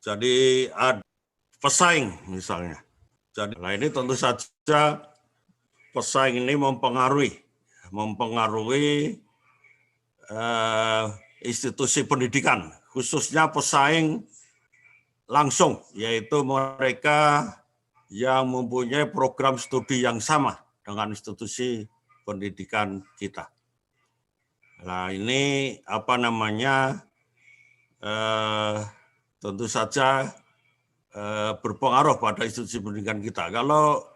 Jadi ada pesaing misalnya. Jadi nah ini tentu saja pesaing ini mempengaruhi institusi pendidikan, khususnya pesaing langsung, yaitu mereka yang mempunyai program studi yang sama dengan institusi pendidikan kita. Nah ini tentu saja berpengaruh pada institusi pendidikan kita. Kalau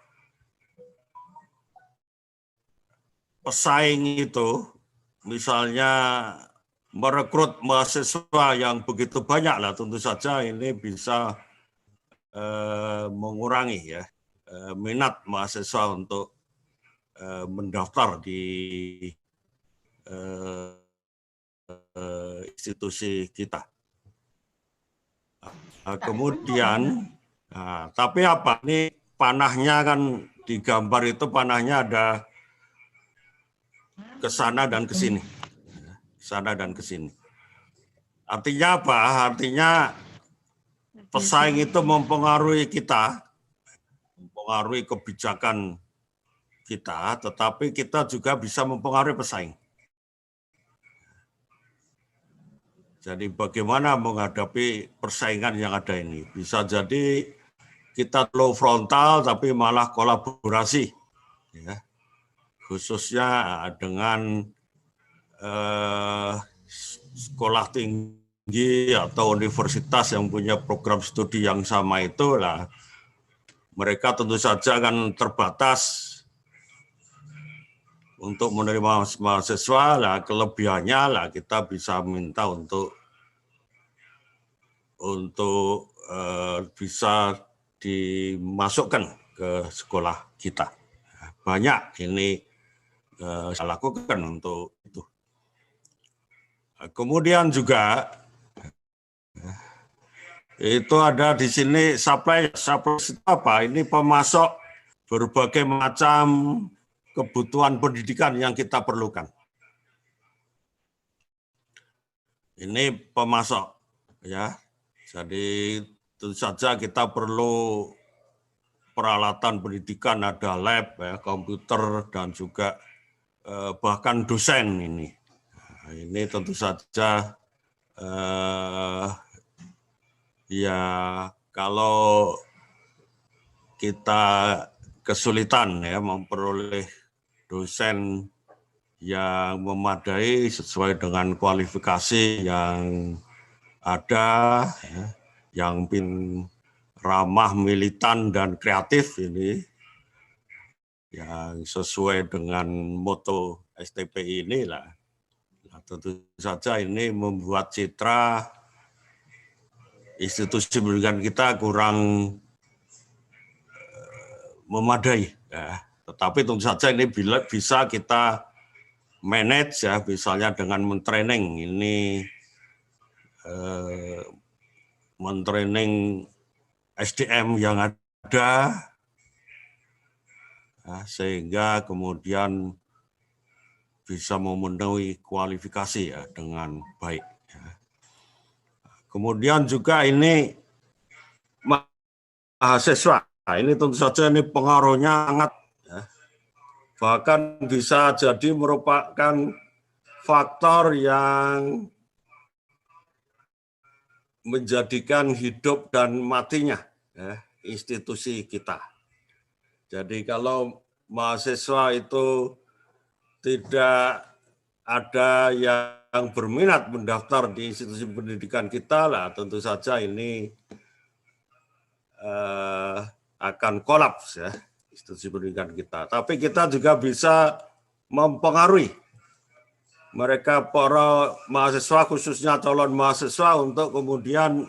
pesaing itu misalnya merekrut mahasiswa yang begitu banyak lah, tentu saja ini bisa mengurangi ya minat mahasiswa untuk mendaftar di institusi kita. Kemudian, tapi apa? Ini panahnya kan di gambar itu panahnya ada ke sana dan ke sini. Sana dan ke sini. Artinya apa? Artinya pesaing itu mempengaruhi kita, mempengaruhi kebijakan kita, tetapi kita juga bisa mempengaruhi pesaing. Jadi bagaimana menghadapi persaingan yang ada ini? Bisa jadi kita low frontal tapi malah kolaborasi, ya. Khususnya dengan sekolah tinggi atau universitas yang punya program studi yang sama itu lah, mereka tentu saja akan terbatas untuk menerima mahasiswa lah, kelebihannya lah kita bisa minta untuk bisa dimasukkan ke sekolah kita. Banyak ini saya lakukan untuk itu. Kemudian juga itu ada di sini supply itu apa? Ini pemasok berbagai macam kebutuhan pendidikan yang kita perlukan. Ini pemasok, ya. Jadi tentu saja kita perlu peralatan pendidikan, ada lab, ya, komputer dan juga bahkan dosen ini. Nah, ini tentu saja ya kalau kita kesulitan ya memperoleh dosen yang memadai sesuai dengan kualifikasi yang ada, ya, yang ramah, militan dan kreatif ini, yang sesuai dengan moto STPI inilah. Nah, tentu saja ini membuat citra institusi pendidikan kita kurang memadai, ya. Tetapi tentu saja ini bisa kita manage ya, misalnya dengan mentraining ini, mentraining SDM yang ada, ya, sehingga kemudian bisa memenuhi kualifikasi ya dengan baik. Ya. Kemudian juga ini mahasiswa, nah, ini tentu saja ini pengaruhnya sangat, ya, bahkan bisa jadi merupakan faktor yang menjadikan hidup dan matinya, ya, institusi kita. Jadi kalau mahasiswa itu tidak ada yang berminat mendaftar di institusi pendidikan kita lah, tentu saja ini akan kolaps ya institusi pendidikan kita. Tapi kita juga bisa mempengaruhi mereka, para mahasiswa, khususnya calon mahasiswa, untuk kemudian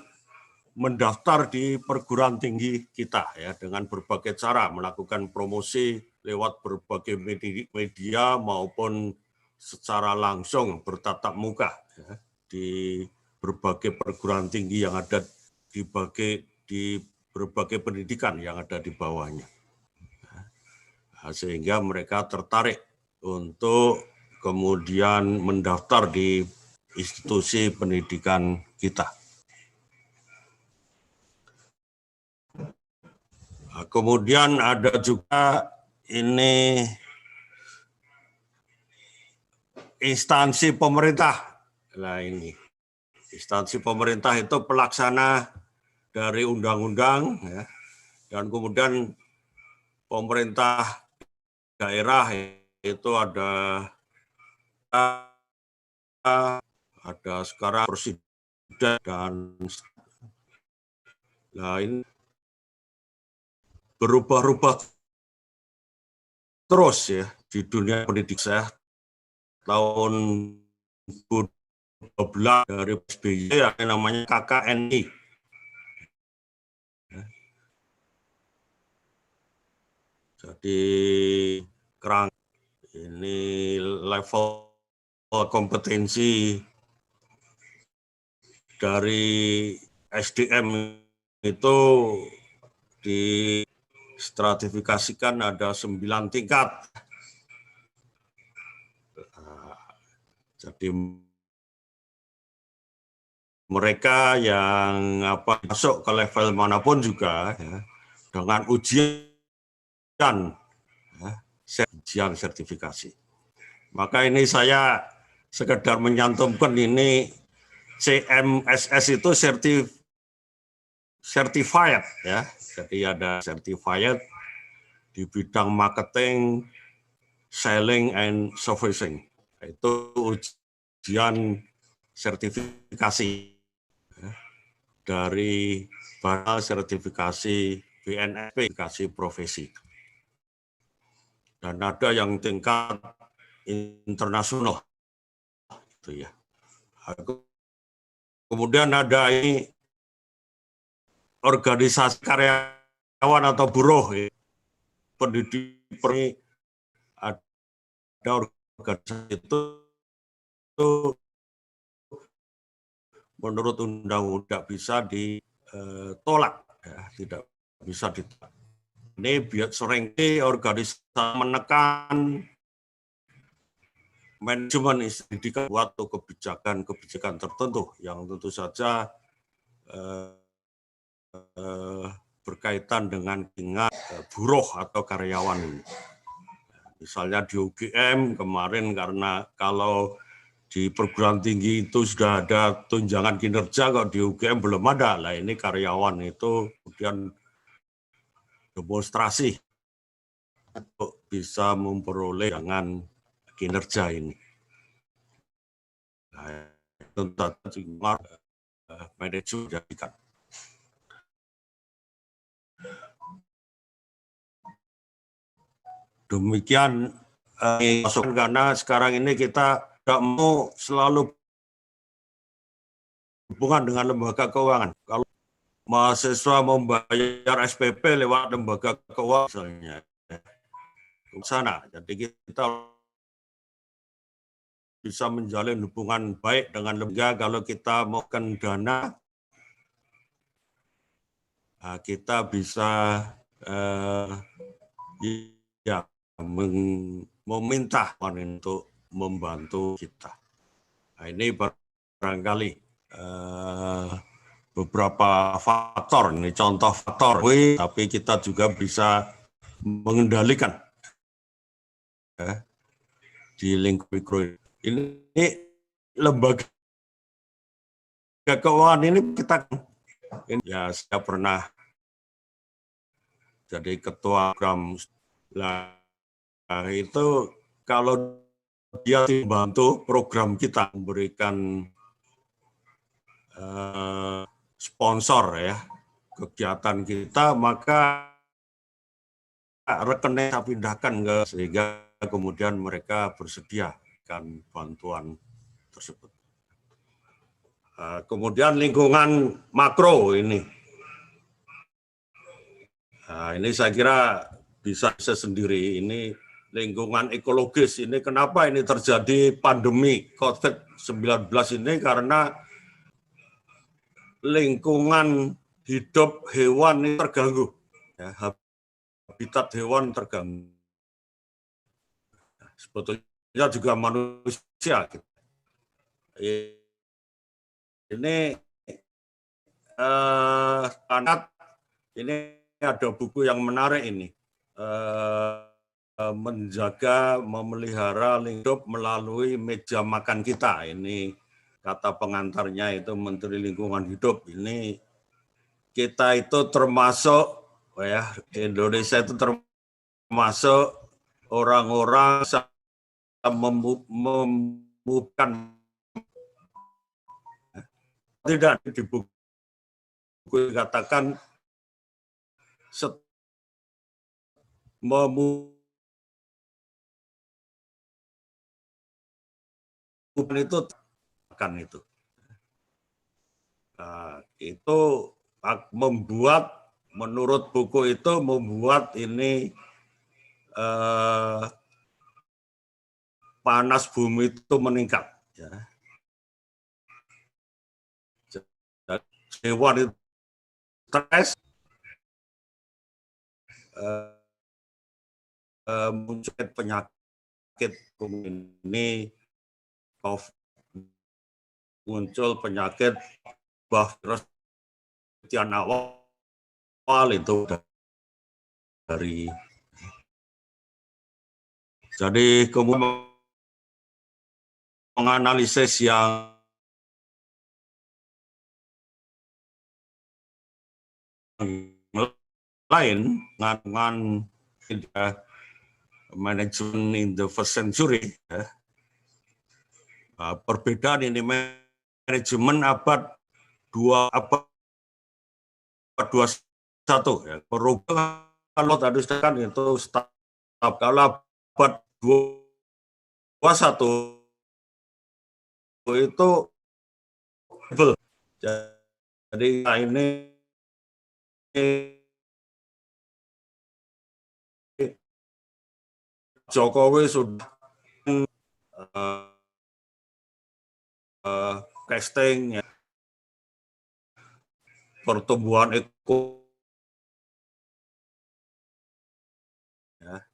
mendaftar di perguruan tinggi kita ya, dengan berbagai cara, melakukan promosi lewat berbagai media maupun secara langsung bertatap muka ya, di berbagai perguruan tinggi yang ada di berbagai pendidikan yang ada di bawahnya. Nah, sehingga mereka tertarik untuk kemudian mendaftar di institusi pendidikan kita. Kemudian ada juga ini instansi pemerintah. Nah ini instansi pemerintah itu pelaksana dari undang-undang, ya, dan kemudian pemerintah daerah itu ada sekarang presiden dan lain berubah-ubah terus ya di dunia pendidikan. Saya tahun 2012 dari SBY yang namanya KKNI. Jadi kerang ini level kompetensi dari SDM itu distratifikasikan ada 9 tingkat. Jadi mereka yang masuk ke level manapun juga ya, dengan ujian sertifikasi. Maka ini saya sekedar menyantumkan ini CMSS itu certified ya. Jadi ada certified di bidang marketing, selling and servicing. Itu ujian sertifikasi ya, dari badan sertifikasi BNSP, sertifikasi profesi. Dan ada yang tingkat internasional itu ya. Kemudian ada ini organisasi karyawan atau buruh ya. Pendidik ada organisasi itu menurut undang-undang bisa ditolak ya, tidak bisa ditolak. Ini biar sering organisasi menekan manajemen pendidikan buat kebijakan tertentu yang tentu saja berkaitan dengan tingkat buruh atau karyawan ini. Misalnya di UGM kemarin karena kalau di perguruan tinggi itu sudah ada tunjangan kinerja, kok di UGM belum ada. Lah ini karyawan itu kemudian demonstrasi untuk bisa memperoleh dengan kinerja ini. Nah, itu juga manajemen jadikan. Demikian masukan karena sekarang ini kita tidak mau selalu hubungan dengan lembaga keuangan. Kalau mahasiswa membayar SPP lewat lembaga keuangan misalnya ke sana, jadi kita bisa menjalin hubungan baik dengan lembaga. Kalau kita maukan dana, kita bisa ya meminta untuk membantu kita. Nah, ini barangkali beberapa faktor, ini contoh faktor, tapi kita juga bisa mengendalikan ya, di lingkup mikro ini lembaga keuangan ini kita ya saya pernah jadi ketua program. Nah, itu kalau dia membantu program kita memberikan sponsor ya kegiatan kita, maka rekening saya pindahkan ke sehingga kemudian mereka bersedia kan bantuan tersebut. Kemudian lingkungan makro ini. Nah, ini saya kira bisa sendiri. Ini lingkungan ekologis ini kenapa ini terjadi pandemi COVID-19 ini karena lingkungan hidup hewan ini terganggu. Ya, habitat hewan terganggu. Sebetulnya juga manusia. Ini anak ini ada buku yang menarik ini, menjaga, memelihara lingkup melalui meja makan kita. Ini kata pengantarnya itu Menteri Lingkungan Hidup. Ini kita itu termasuk, ya, Indonesia itu termasuk orang-orang membukan tidak di buku dikatakan itu akan itu. Nah, itu membuat, menurut buku itu membuat ini panas bumi itu meningkat. Ya. Hewan itu stres, muncul penyakit ini, muncul penyakit virus yang awal itu dari, jadi kemudian menganalisis yang lain dengan manajemen in the first century, ya. Perbedaan ini manajemen abad 21, ya. Perubahan kalau tadi kan itu kalau abad 21 itu jadi ini Jokowi sudah casting, ya, pertumbuhan ekonomi, ya,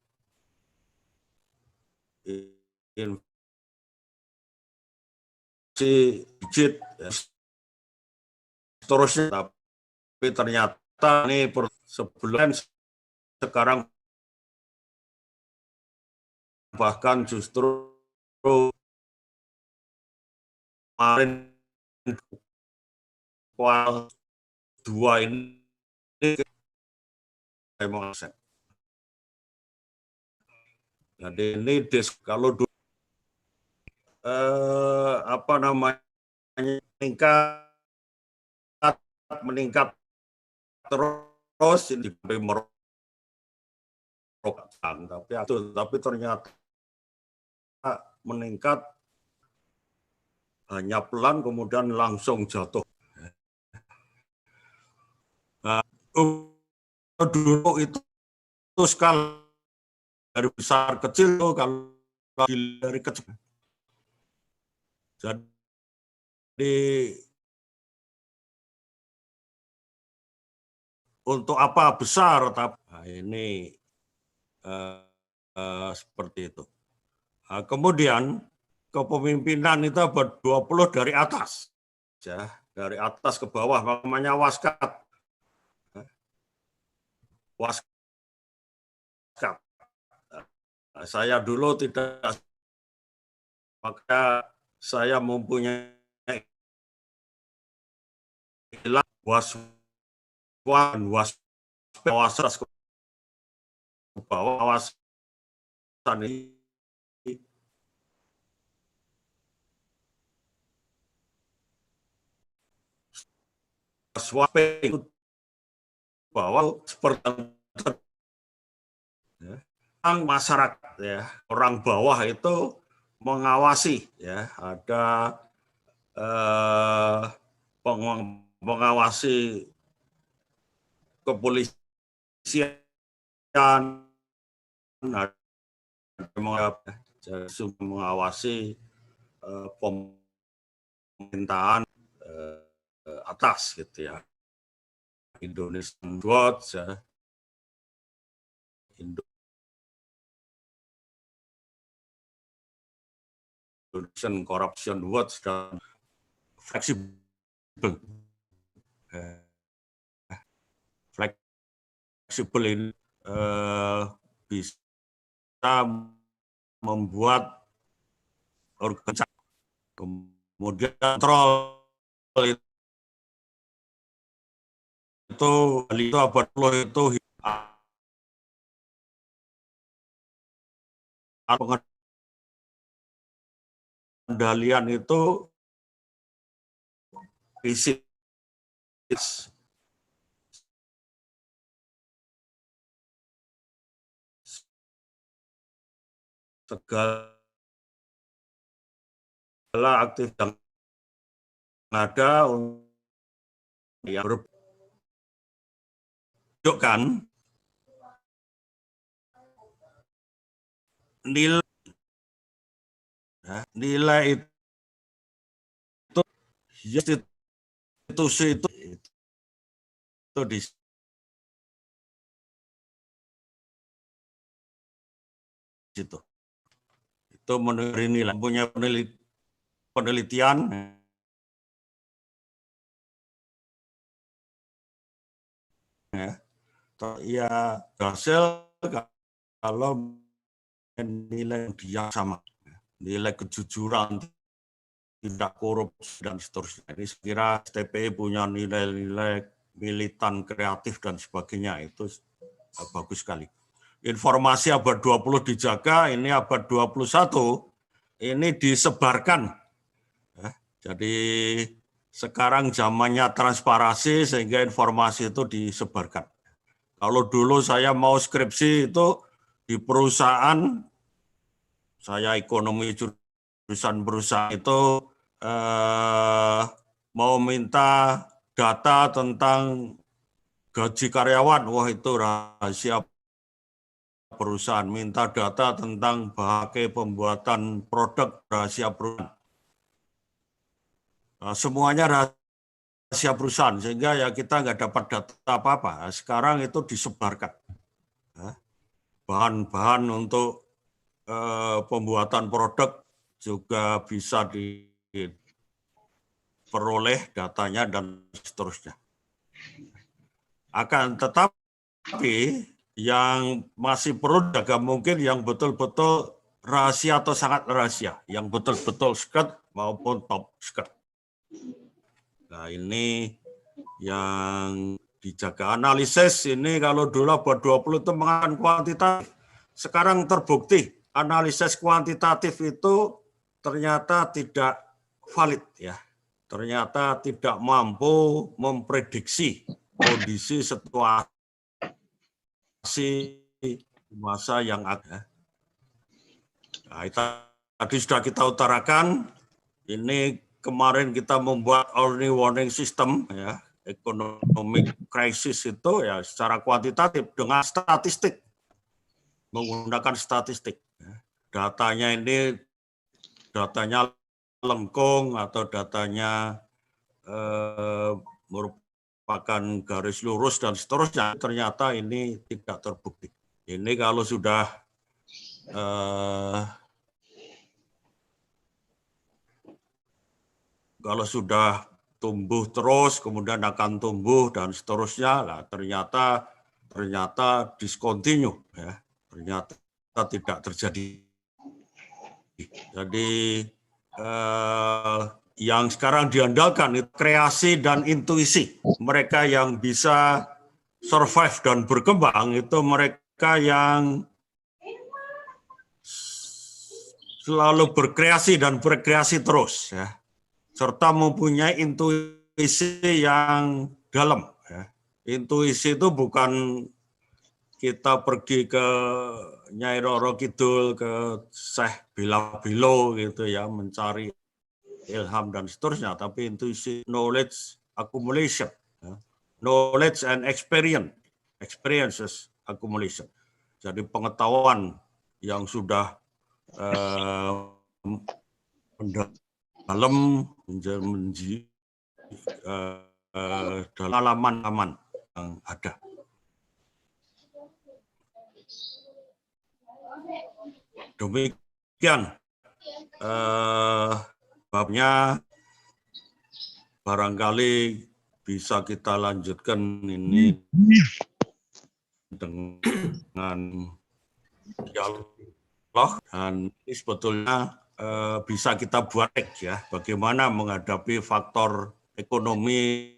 inflasi digit, ya, seterusnya, tapi ternyata ini sebulan sekarang bahkan justru kemarin kuartal 2 ini jadi ini kalau apa namanya meningkat terus ini tapi ternyata meningkat hanya pelan kemudian langsung jatuh. Nah, dulu itu skala dari besar kecil kalau dari kecil. Jadi untuk apa besar, tapi ini seperti itu. Nah, kemudian kepemimpinan itu abad 20 dari atas, ya, dari atas ke bawah, namanya waskat. Waskat. Nah, saya dulu tidak, maka saya mempunyai wawasan ke bawah, wawasan ini swapping bahwa seperti orang masyarakat, ya, orang bawah itu mengawasi, ya, ada mengawasi kepolisian, mengawasi pemerintahan atas, gitu, ya. Indonesian Watch, ya. Indonesian Corruption Watch dan fleksibel, fleksibel ini bisa membuat organisasi, kemudian kontrol itu abad 10 itu pengendalian itu fisik segala aktif yang ada yang menunjukkan nilai itu institusi itu di situ. Itu menurut nilai punya penelitian ya hasil kalau nilai dia sama, nilai kejujuran, tidak korupsi dan seterusnya. Ini saya kira STPI punya nilai-nilai militan, kreatif dan sebagainya, itu bagus sekali. Informasi abad 20 dijaga, ini abad 21 ini disebarkan. Jadi sekarang zamannya transparansi sehingga informasi itu disebarkan. Kalau dulu saya mau skripsi itu di perusahaan, saya ekonomi jurusan perusahaan itu mau minta data tentang gaji karyawan, wah itu rahasia perusahaan. Minta data tentang bahan pembuatan produk, rahasia perusahaan. Nah, semuanya rahasia perusahaan, sehingga ya kita nggak dapat data apa-apa. Sekarang itu disebarkan. Bahan-bahan untuk pembuatan produk juga bisa diperoleh datanya dan seterusnya. Akan tetapi yang masih perlu jaga mungkin yang betul-betul rahasia atau sangat rahasia, yang betul-betul secret maupun top secret. Nah ini yang dijaga. Analisis ini kalau dulu abad 20 itu menggunakan kuantitatif, sekarang terbukti analisis kuantitatif itu ternyata tidak valid ya. Ternyata tidak mampu memprediksi kondisi situasi masa yang ada. Nah, itu tadi sudah kita utarakan. Ini kemarin kita membuat early warning system ya, economic crisis itu ya secara kuantitatif dengan statistik, menggunakan statistik. Datanya ini datanya lengkung atau datanya merupakan garis lurus dan seterusnya, ternyata ini tidak terbukti. Ini kalau sudah tumbuh terus, kemudian akan tumbuh dan seterusnya, lah ternyata discontinue, ya, ternyata tidak terjadi. Jadi yang sekarang diandalkan itu kreasi dan intuisi. Mereka yang bisa survive dan berkembang itu mereka yang selalu berkreasi dan berkreasi terus, ya, serta mempunyai intuisi yang dalam. Ya. Intuisi itu bukan kita pergi ke Nyai Roro Kidul, ke Syekh Bila-Bilo gitu ya, mencari ilham dan seterusnya, tapi intuisi knowledge accumulation, ya. Knowledge and experiences accumulation. Jadi pengetahuan yang sudah dalam dalam halaman yang ada. Demikian babnya, barangkali bisa kita lanjutkan ini dengan dialog, dan ini sebetulnya bisa kita buat ya, bagaimana menghadapi faktor ekonomi,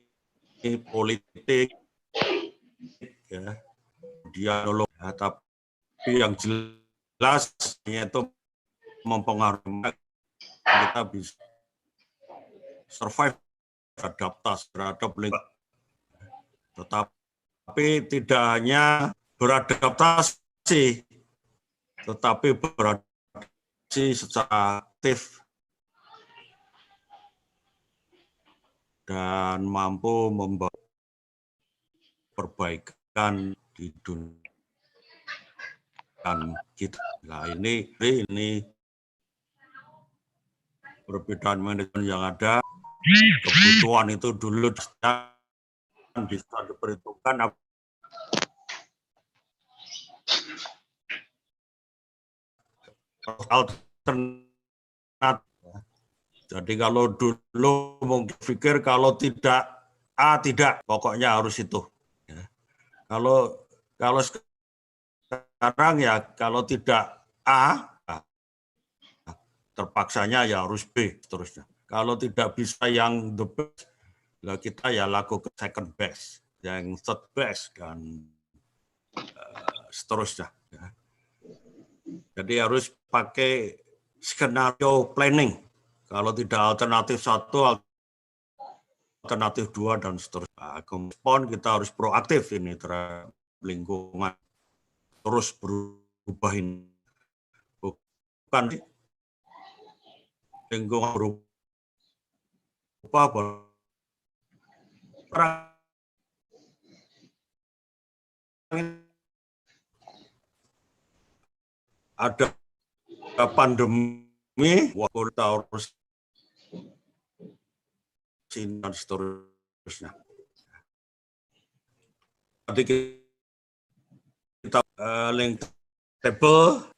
politik, ya, dialog, ya, tapi yang jelas itu mempengaruhi kita bisa survive, adaptasi terhadap lingkungan. Tetapi tidak hanya beradaptasi, tetapi beradaptasi secara aktif dan mampu membawa perbaikan di dunia kita. Nah, ini perbedaan manajemen yang ada, kebutuhan itu dulu bisa diperhitungkan alternatif. Jadi kalau dulu mungkin pikir kalau tidak A tidak, pokoknya harus itu. Ya. Kalau sekarang ya kalau tidak A, terpaksanya ya harus B seterusnya. Kalau tidak bisa yang the best, lah kita ya lakukan second best, yang third best dan seterusnya. Ya. Jadi harus pakai skenario planning. Kalau tidak alternatif 1, alternatif 2 dan seterusnya. Nah, kemudian kita harus proaktif ini terhadap lingkungan, terus berubah ini. Bukan lingkungan berubah, ada pandemi, kita harus dan seterusnya. Tadi kita link table.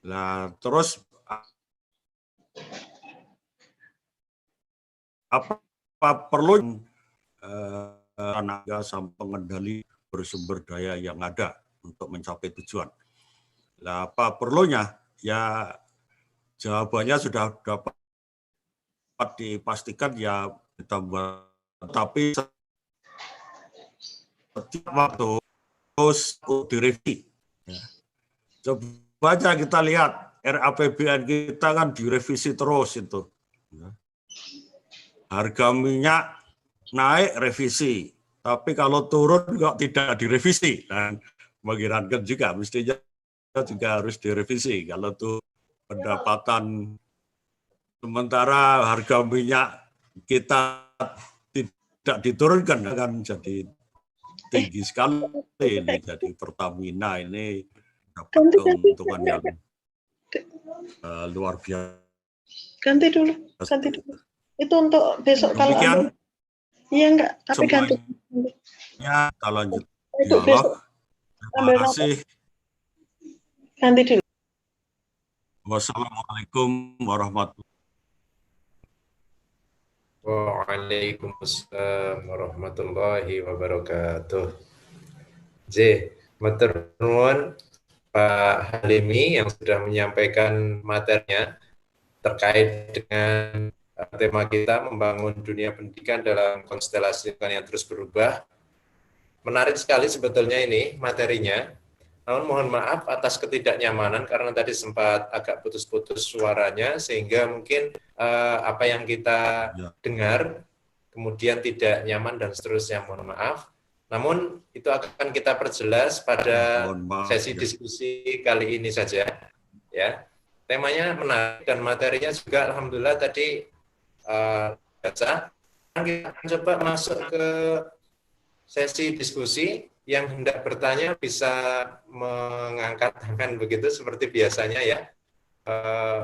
Nah, terus apa perlu tenaga sama pengendali bersumber daya yang ada untuk mencapai tujuan. Nah, apa perlunya? Ya, jawabannya sudah dapat dipastikan ya ditambah. Tapi setiap waktu terus direvisi. Ya. Coba aja kita lihat RAPBN kita kan direvisi terus itu. Ya. Harga minyak naik revisi, tapi kalau turun kok tidak direvisi. Dan mengirankan juga, mestinya juga harus direvisi. Kalau tuh pendapatan sementara harga minyak kita tidak diturunkan, akan jadi tinggi sekali ini. Jadi Pertamina ini dapat keuntungan yang luar biasa. Ganti dulu. Itu untuk besok kalau demikian. Iya enggak, tapi ganti. Ya, kita lanjut dialog. Terima kasih. Ganti dulu. Wassalamualaikum warahmatullahi wabarakatuh. Waalaikumsalam warahmatullahi wabarakatuh. Matur nuwun Pak Halimi yang sudah menyampaikan materinya terkait dengan tema kita membangun dunia pendidikan dalam konstelasi yang terus berubah. Menarik sekali sebetulnya ini materinya. Namun mohon maaf atas ketidaknyamanan karena tadi sempat agak putus-putus suaranya sehingga mungkin apa yang kita dengar kemudian tidak nyaman dan seterusnya, mohon maaf. Namun itu akan kita perjelas pada sesi diskusi kali ini saja. Ya, temanya menarik dan materinya juga alhamdulillah tadi baca. Kita akan coba masuk ke sesi diskusi. Yang hendak bertanya bisa mengangkat tangan begitu seperti biasanya ya.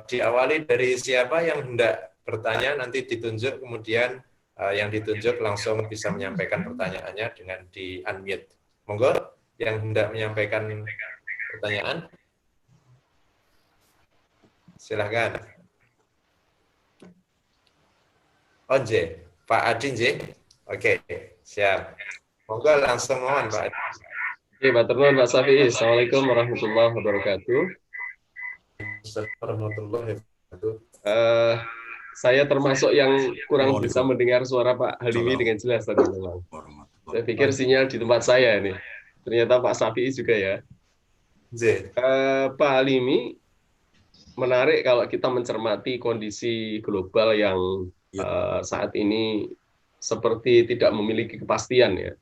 Diawali dari siapa yang hendak bertanya, nanti ditunjuk, kemudian yang ditunjuk langsung bisa menyampaikan pertanyaannya dengan di-unmute. Monggo yang hendak menyampaikan pertanyaan. Silakan. Onje, Pak Adi, nggih? Oke, siap. Monggo langsung mohon Pak Adi. Oke, Pak Ternon, Pak Safi. Assalamualaikum warahmatullahi wabarakatuh. Warahmatullahi wabarakatuh. Eh, saya termasuk yang kurang bisa Waalaikumsalam. mendengar suara Pak Halimi dengan jelas tadi memang. Saya pikir sinyal di tempat saya ini. Ternyata Pak Safi juga ya. Nggih. Pak Halimi, menarik kalau kita mencermati kondisi global yang saat ini seperti tidak memiliki kepastian ya.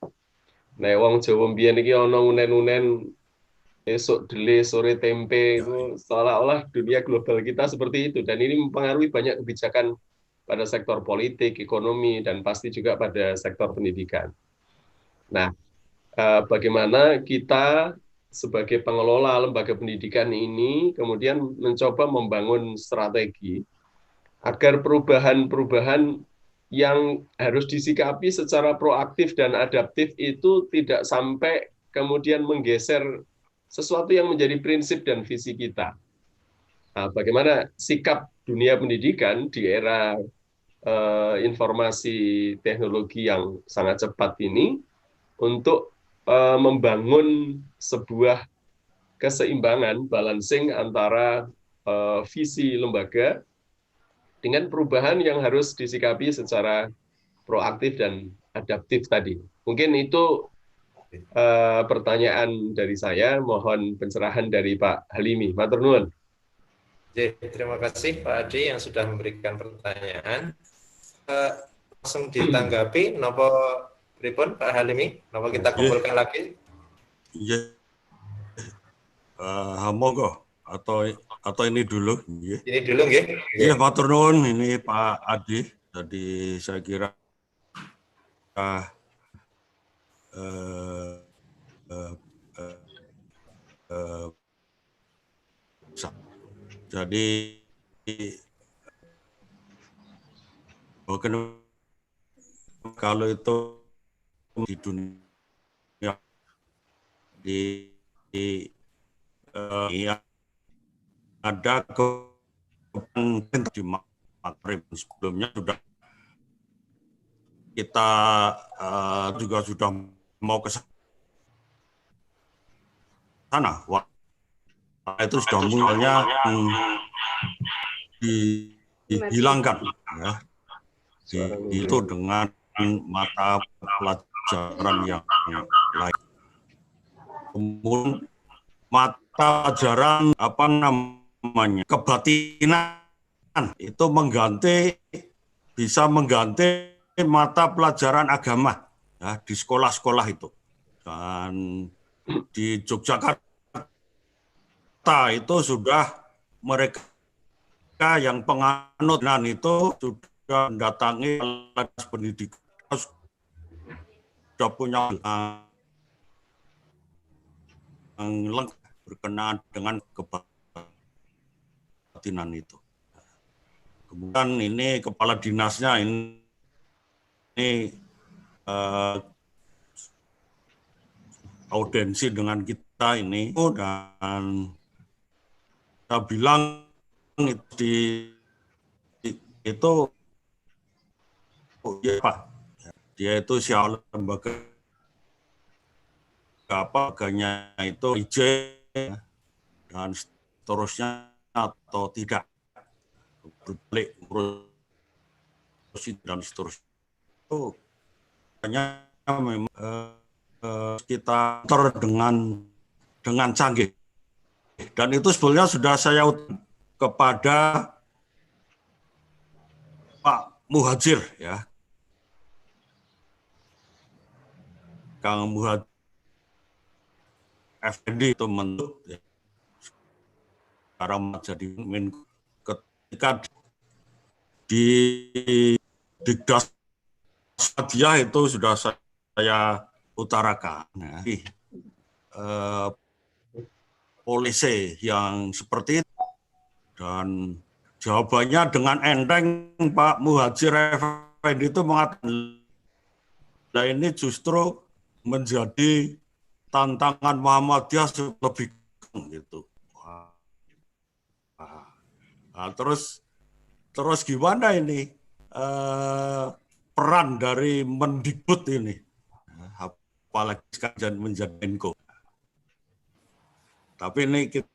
Nah, wong Jawa mbiyen iki ana unen-unen esok dele sore tempe itu seolah-olah dunia global kita seperti itu dan ini mempengaruhi banyak kebijakan pada sektor politik, ekonomi dan pasti juga pada sektor pendidikan. Nah, bagaimana kita sebagai pengelola lembaga pendidikan ini kemudian mencoba membangun strategi agar perubahan-perubahan yang harus disikapi secara proaktif dan adaptif itu tidak sampai kemudian menggeser sesuatu yang menjadi prinsip dan visi kita. Nah, bagaimana sikap dunia pendidikan di era informasi teknologi yang sangat cepat ini untuk membangun sebuah keseimbangan, balancing antara visi lembaga dengan perubahan yang harus disikapi secara proaktif dan adaptif tadi. Mungkin itu pertanyaan dari saya, mohon pencerahan dari Pak Halimi. Matur nuwun. Terima kasih Pak Adi yang sudah memberikan pertanyaan. Langsung ditanggapi, napa pripun Pak Halimi? Napa kita kumpulkan lagi? Iya. Monggo atau ini dulu. Ini dulu nggih. Iya, matur nuwun, ini Pak Adi. Jadi saya kira jadi kalau itu di dunia ada di Maghrib sebelumnya sudah kita juga sudah mau ke sana. Wah, itu sudah mulanya dihilangkan ya. Itu dengan mata pelajaran yang lain. Kemudian mata pelajaran kebatinan itu bisa mengganti mata pelajaran agama ya, di sekolah-sekolah itu. Dan di Yogyakarta itu sudah mereka yang penganut itu sudah mendatangi kelas pendidikan, sudah punya yang lengkap berkenaan dengan kebatinan itu. Kemudian ini kepala dinasnya ini audiensi dengan kita ini dan kita bilang itu ya Pak, dia itu siapa lembaga agaknya itu izin dan seterusnya atau tidak berbalik urus dan seterusnya itu hanya memang kita dengan canggih dan itu sebenarnya sudah saya kepada Pak Muhadjir ya, Kang Muhadjir Effendi itu menurut ya, sekarang jadi Menko ketika di Dikdas dia itu sudah saya utarakan ya. Polisi yang seperti itu dan jawabannya dengan enteng Pak Muhadjir Effendi itu mengatakan nah ini justru menjadi tantangan Muhammadiyah lebih gitu. Nah, terus gimana ini? peran dari Mendikbud ini, apalagi sekarang menjadi Menko. Tapi ini kita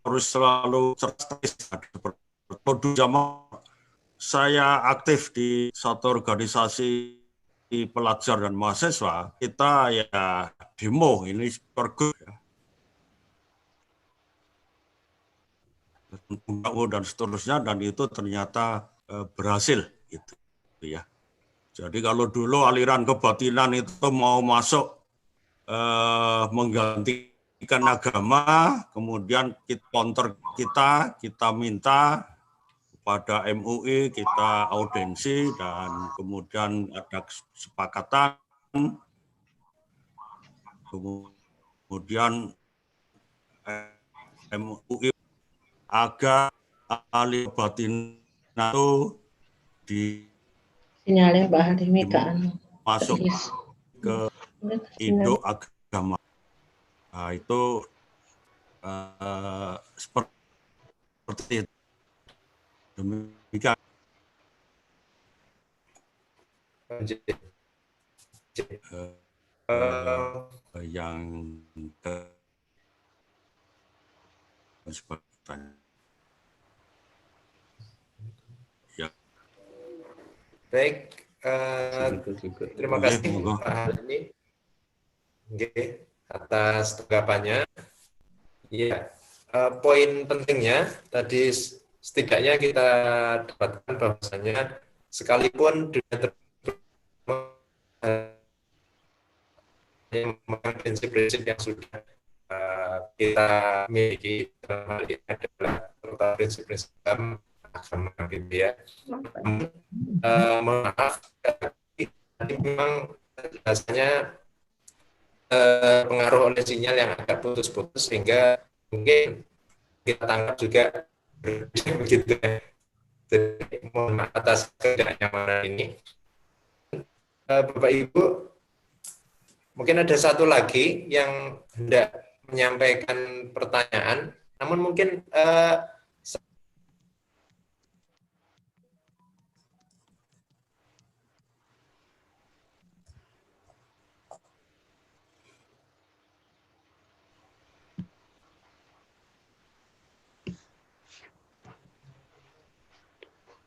harus selalu cerdas. Saya aktif di satu organisasi pelajar dan mahasiswa, kita ya demo ini pergub ya. Dan seterusnya, dan itu ternyata berhasil gitu ya. Jadi kalau dulu aliran kebatinan itu mau masuk menggantikan agama, kemudian kita minta pada MUI, kita audensi, dan kemudian ada kesepakatan, kemudian MUI agar ahli batin itu Sinyalnya Mbak Halimi masuk ke Indo agama. Nah, itu seperti itu. Demikian. Yang sebagainya. Ya. Baik, terima kasih Pak Halimi atas tanggapannya. Ya, poin pentingnya tadi setidaknya kita dapatkan bahwasanya sekalipun dunia prinsip-prinsip yang sudah kita miliki dalam hal ini adalah terutama prinsip-prinsip agama gitu ya. Maaf, tadi memang rasanya pengaruh oleh sinyal yang agak putus-putus sehingga mungkin kita tangkap juga begitu ya. Jadi mohon maaf atas ketidaknyamanan ini. Bapak Ibu, mungkin ada satu lagi yang hendak menyampaikan pertanyaan, namun mungkin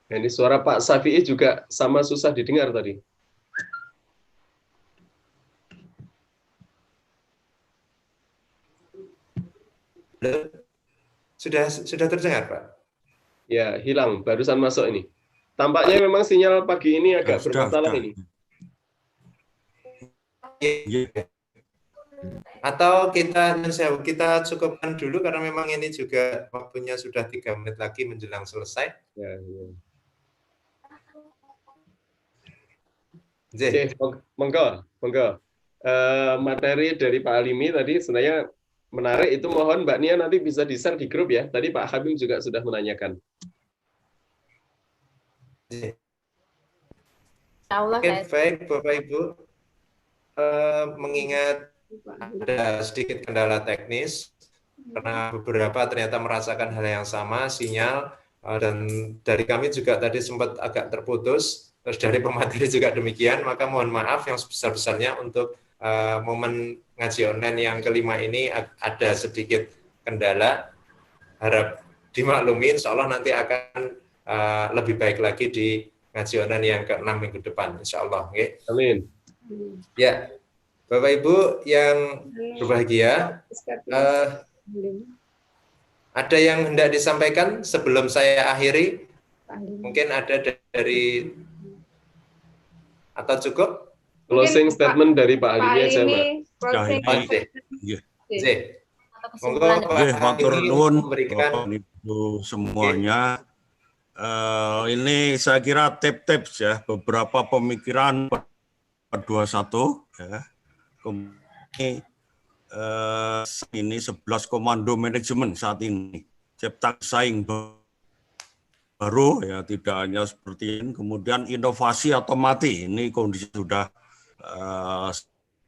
Nah, ini suara Pak Syafi'i juga sama susah didengar tadi. Sudah terdengar, Pak? Ya, hilang. Barusan masuk ini. Tampaknya memang sinyal pagi ini agak bermasalah ini. Atau kita cukupkan dulu karena memang ini juga waktunya sudah 3 menit lagi menjelang selesai. Ya, ya. Monggo. Materi dari Pak Halimi tadi sebenarnya menarik, itu mohon Mbak Nia nanti bisa di-share di grup ya. Tadi Pak Habib juga sudah menanyakan. Oke, baik Bapak Ibu. Mengingat ada sedikit kendala teknis karena beberapa ternyata merasakan hal yang sama, sinyal, dan dari kami juga tadi sempat agak terputus, terus dari pemateri juga demikian, maka mohon maaf yang sebesar-besarnya untuk momen ngaji online yang kelima ini ada sedikit kendala, harap dimaklumi, insya Allah nanti akan lebih baik lagi di ngaji online yang ke-6 minggu depan, insya Allah. Okay? Amin. Ya, Bapak Ibu yang berbahagia, ada yang hendak disampaikan sebelum saya akhiri? Mungkin ada dari atau cukup? Closing statement dari Pak Halimi aja, Mbak. Monggo Pak Halimi memberikan Ibu semuanya. Ini saya kira tips ya, beberapa pemikiran 21 ya. Ini 11 komando manajemen saat ini, cipta saing baru ya, tidak hanya seperti ini. Kemudian inovasi atau mati, ini kondisi sudah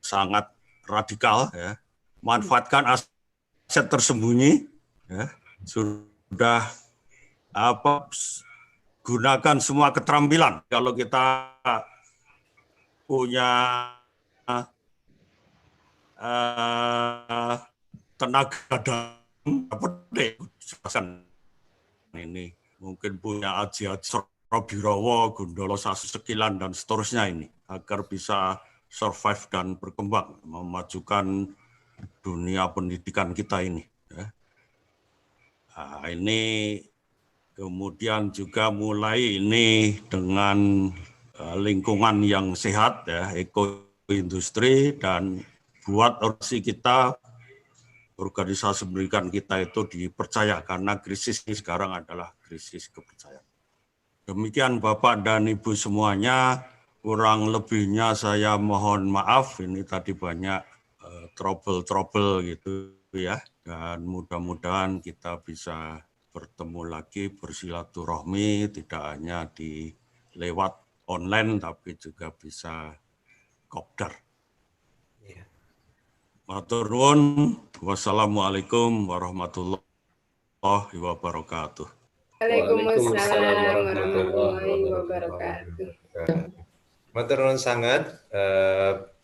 sangat radikal ya. Manfaatkan aset tersembunyi ya, sudah gunakan semua keterampilan. Kalau kita punya tenaga dalam ini mungkin punya Aji-Aji Birowo, Gundolo Sasu Sekilan dan seterusnya ini agar bisa survive dan berkembang memajukan dunia pendidikan kita ini. Nah, ini kemudian juga mulai ini dengan lingkungan yang sehat ya, ekoindustri, dan buat organisasi pendidikan kita itu dipercaya karena krisis ini sekarang adalah krisis kepercayaan. Demikian Bapak dan Ibu semuanya, kurang lebihnya saya mohon maaf, ini tadi banyak trouble gitu ya, dan mudah-mudahan kita bisa bertemu lagi, bersilaturahmi, tidak hanya di lewat online, tapi juga bisa kopdar. Matur nuwun, wassalamualaikum warahmatullahi wabarakatuh. Waalaikumsalam warahmatullahi wabarakatuh. Matur nuwun sangat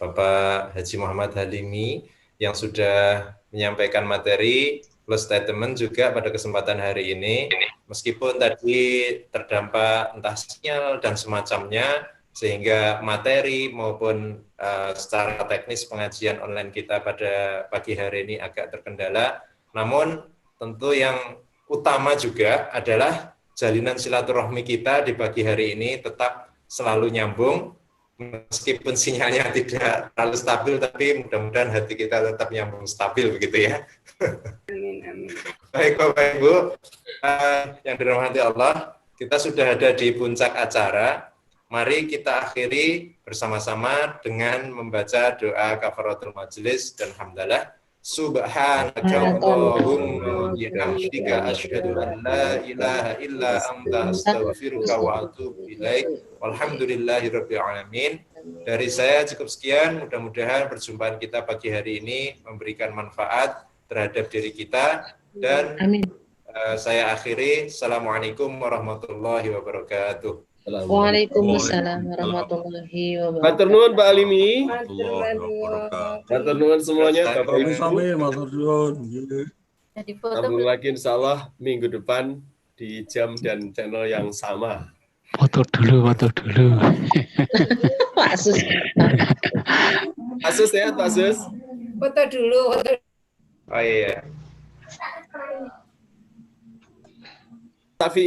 Bapak Haji Muhammad Halimi yang sudah menyampaikan materi plus statement juga pada kesempatan hari ini. Meskipun tadi terdampak entah sinyal dan semacamnya, sehingga materi maupun secara teknis pengajian online kita pada pagi hari ini agak terkendala. Namun tentu yang utama juga adalah jalinan silaturahmi kita di pagi hari ini tetap selalu nyambung, meskipun sinyalnya tidak terlalu stabil, tapi mudah-mudahan hati kita tetap nyambung stabil begitu ya. Amin, amin. Baik Bapak Ibu, yang dirahmati Allah, kita sudah ada di puncak acara. Mari kita akhiri bersama-sama dengan membaca doa kafaratul majelis dan hamdalah. Subhanaka Allahumma bihamdika asyhadu an la ilaha illa anta astaghfiruka wa atubu ilaik. Walhamdulillahirabbil alamin. Dari saya cukup sekian, mudah-mudahan perjumpaan kita pagi hari ini memberikan manfaat terhadap diri kita, dan saya akhiri. Assalamualaikum warahmatullahi wabarakatuh. Waalaikumsalam warahmatullahi wabarakatuh. Matur nuwun Pak Alimi. Matur nuwun semuanya Bapak Ibu. Sami, matur nuwun. Sambung lagi insya Allah minggu depan di jam dan channel yang sama. Foto dulu. Pak Sus. Pak Sus ya, Pak Sus. Foto dulu. Oh iya. Tapi